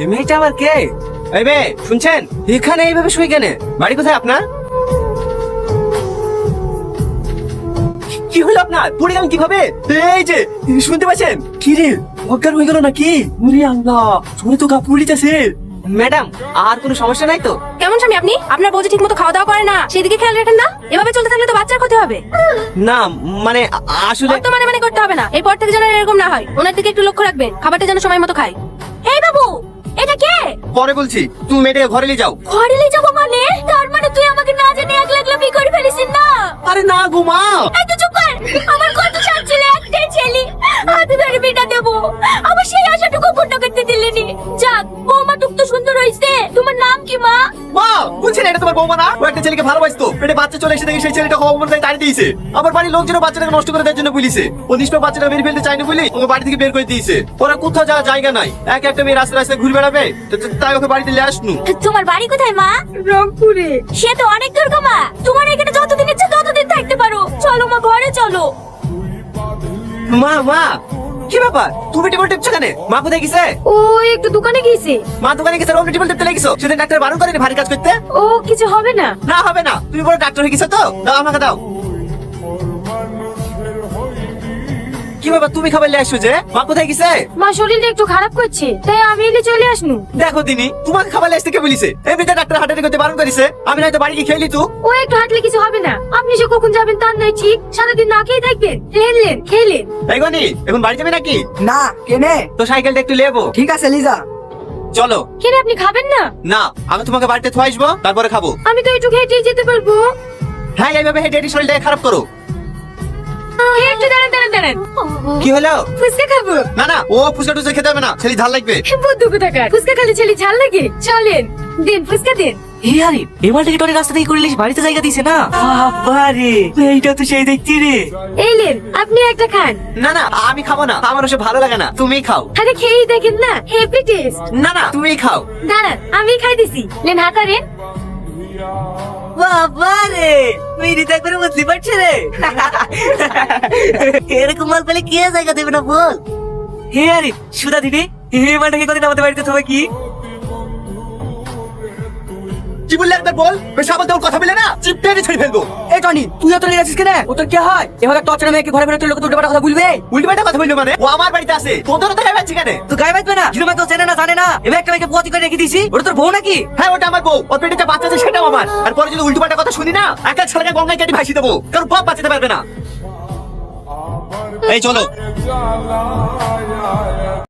এই মেয়েটা আবার কে? এই মেয়ে শুনছেন? এখানে এইভাবে শুয়ে কেন? বাড়ি কোথায় আপনার? কি হলো আপনার? পড়ে গেলেন কিভাবে? এই যে শুনতে পাচ্ছেন? কি রে, অজ্ঞান হয়ে গেল নাকি? ওরে আল্লাহ, তুমি তো কাপড় দিতেছে। ম্যাডাম, আর কোনো সমস্যা নাই তো? কেমন স্বামী আপনি? আপনার বউ যে ঠিক মতো খাওয়া দাওয়া করে না, সেদিকে খেয়াল রাখেন না? এভাবে চলতে থাকলে তো বাচ্চার ক্ষতি হবে। না মানে আসলে অত মানে করতে হবে না। এরপর থেকে যেন এরকম না হয়। ওনার দিকে একটু লক্ষ্য রাখবেন, খাবারটা যেন সময় মতো খায়। এই বাবু, এটা কে? পরে বলছি, তুমি মেয়েটাকে ঘরে নিয়ে যাও। ঘরে নিয়ে যাবো মানে? তার মানে তুই আমাকে না জানি একলা একলা বিয়ে করে ফেলিস না? আরে না গো মা। এই তো চুপ কর। আমার কত সাত ছেলে, একটাই ছেলে, হাতে ধরে বিটা দেবো। আমার সেই আশাটুকু পূর্ণ করতে দিলেনি। যাক, বৌমা টুক তো সুন্দর হইছে। তোমার নাম কি মা? মা বুঝছেন, এটা তোমার বৌমা না? ও একটা ছেলেকে ভালোবাসতো, পেটে বাচ্চা চলে এসে দেখে সেই ছেলেটা অবমাননায় তাড়িয়ে দিয়েছে। আমার বাড়ির লোকজন বাচ্চাটাকে নষ্ট করে দেওয়ার জন্য বলিছে। ও নিষ্পাপ বাচ্চাটা মেরে ফেলতে চায়নি বলি ওকে বাড়ি থেকে বের করে দিয়েছে। ওরা কোথাও যাওয়ার জায়গা নাই, এক একটা মেয়ে রাস্তায় রাস্তায় ঘুরে বেড়াবে, তাই ওকে বাড়িতে নিয়ে আসনু। তোমার বাড়ি কোথায় মা? রংপুরে। সে তো অনেক দূর গো মা। তোমার এখানে যতদিন ইচ্ছে ততদিন থাকতে পারো। চলো মা, ঘরে চলো। মা মা, কি ব্যাপার? তুমি টেবিল টিপছো কেন? মা কোথায় গেছে? ও একটু দোকানে গিয়েছে। মা দোকানে গেছে, অন্য টেবিল টিপতে লেগেছো। সেদিন ডাক্তার বারণ করেনি ভারী কাজ করতে? ও কিছু হবে না। না হবে না, তুমি বড় ডাক্তার হয়ে গেছো তো। দাও আমাকে দাও। কি ব্যাপার, তুমি খাবার নিয়ে আসছো যে? মা কোথায় গেছে? মা শরীরটা একটু খারাপ করছে, তাই আমি এলে চলে আসনু। দেখো দিনি, তোমাকে খাবার নিয়ে আসতে কে বলিছে? এমনিতে ডাক্তার হাঁটাহাঁটি করতে বারণ করেছে। আমি নয়তো বাড়ি গিয়ে খেয়ে নিতু। ও একটু হাঁটলে কিছু হবে না। আপনি সে কখন যাবেন তার নাই ঠিক। সারাদিন না খেয়ে থাকবেন। খেলেন খেলেন। এই গনি, এখন বাড়ি যাবে নাকি? না কেনে? তো সাইকেলটা একটু লেবো। ঠিক আছে লিজা। চলো। কেন আপনি খাবেন না? না, আমি তোমাকে বাড়িতে থুয়ে আসবো, তারপরে খাবো। আমি তো একটু হেঁটেই যেতে পারবো। হ্যাঁ, এইভাবে হেঁটে হেঁটে শরীরটাকে খারাপ করো। একটু দাঁড়ান দাঁড়ান দাঁড়ান। কি হলো? ফুচকা খাবো। না না, ও ফুচকা টুচকা খেতে হবে না, ছেলে ঝাল লাগবে। বুদ্ধু কোথাকার। ফুচকা খালি ছেলে ঝাল লাগে? চলেন, দিন ফুচকা দিন। এই আরে, এবার থেকে টনি রাস্তা থেকে করলে বাড়িতে জায়গা দিছে না? বাবারে, এইটা তো সেই দেখছি রে। এই লেন, আপনি একটা খান। না না, আমি খাবো না, আমার ওসব ভালো লাগে না, তুমিই খাও। আরে খেয়েই দেখেন না, হেভি টেস্ট। না না, তুমিই খাও। দাঁড়ান, আমি খাই দিছি। লেন হাতারেন। বাবারে, মেরিটা করে বুঝতে পারছে রে। এরকম মাল পেলে কে জায়গা দেবে না বল? হে আরে সুধা দিদি, এবারটাকে কদিন আমাদের বাড়িতে তবে কি? কি বললে একবার বল? বেশ আবার তোর কথা বলে না, চিপটে ছেড়ে ফেলবো। এই টনি, তুই তো নিয়ে যাচ্ছিস কেন? ও তোর কি হয়? এভাবে টর্চার মেয়েকে ঘরে ঘরে তুই লোক তো উল্টোপাল্টা কথা বলবে? উল্টোপাল্টা কথা বললো মানে? ও আমার বাড়িতে আছে, তোদের তো গায়ে বাজছে কেন? তুই গায়ে বাঁচবে না? হিরো কেউ চেনে না জানে না, এবার একটা মেয়েকে পোয়াতি করে রেখে দিয়েছি। ওটা তোর বউ নাকি? হ্যাঁ, ওটা আমার বউ। ওর পেটে যে বাচ্চা আছে সেটাও আমার। আর পরে যদি উল্টোপাল্টা কথা শুনি না, এক এক ছেলেকে গঙ্গায় কেটে ভাসিয়ে দেবো, কারণ বাপ বাঁচাতে পারবে না। এই চলো।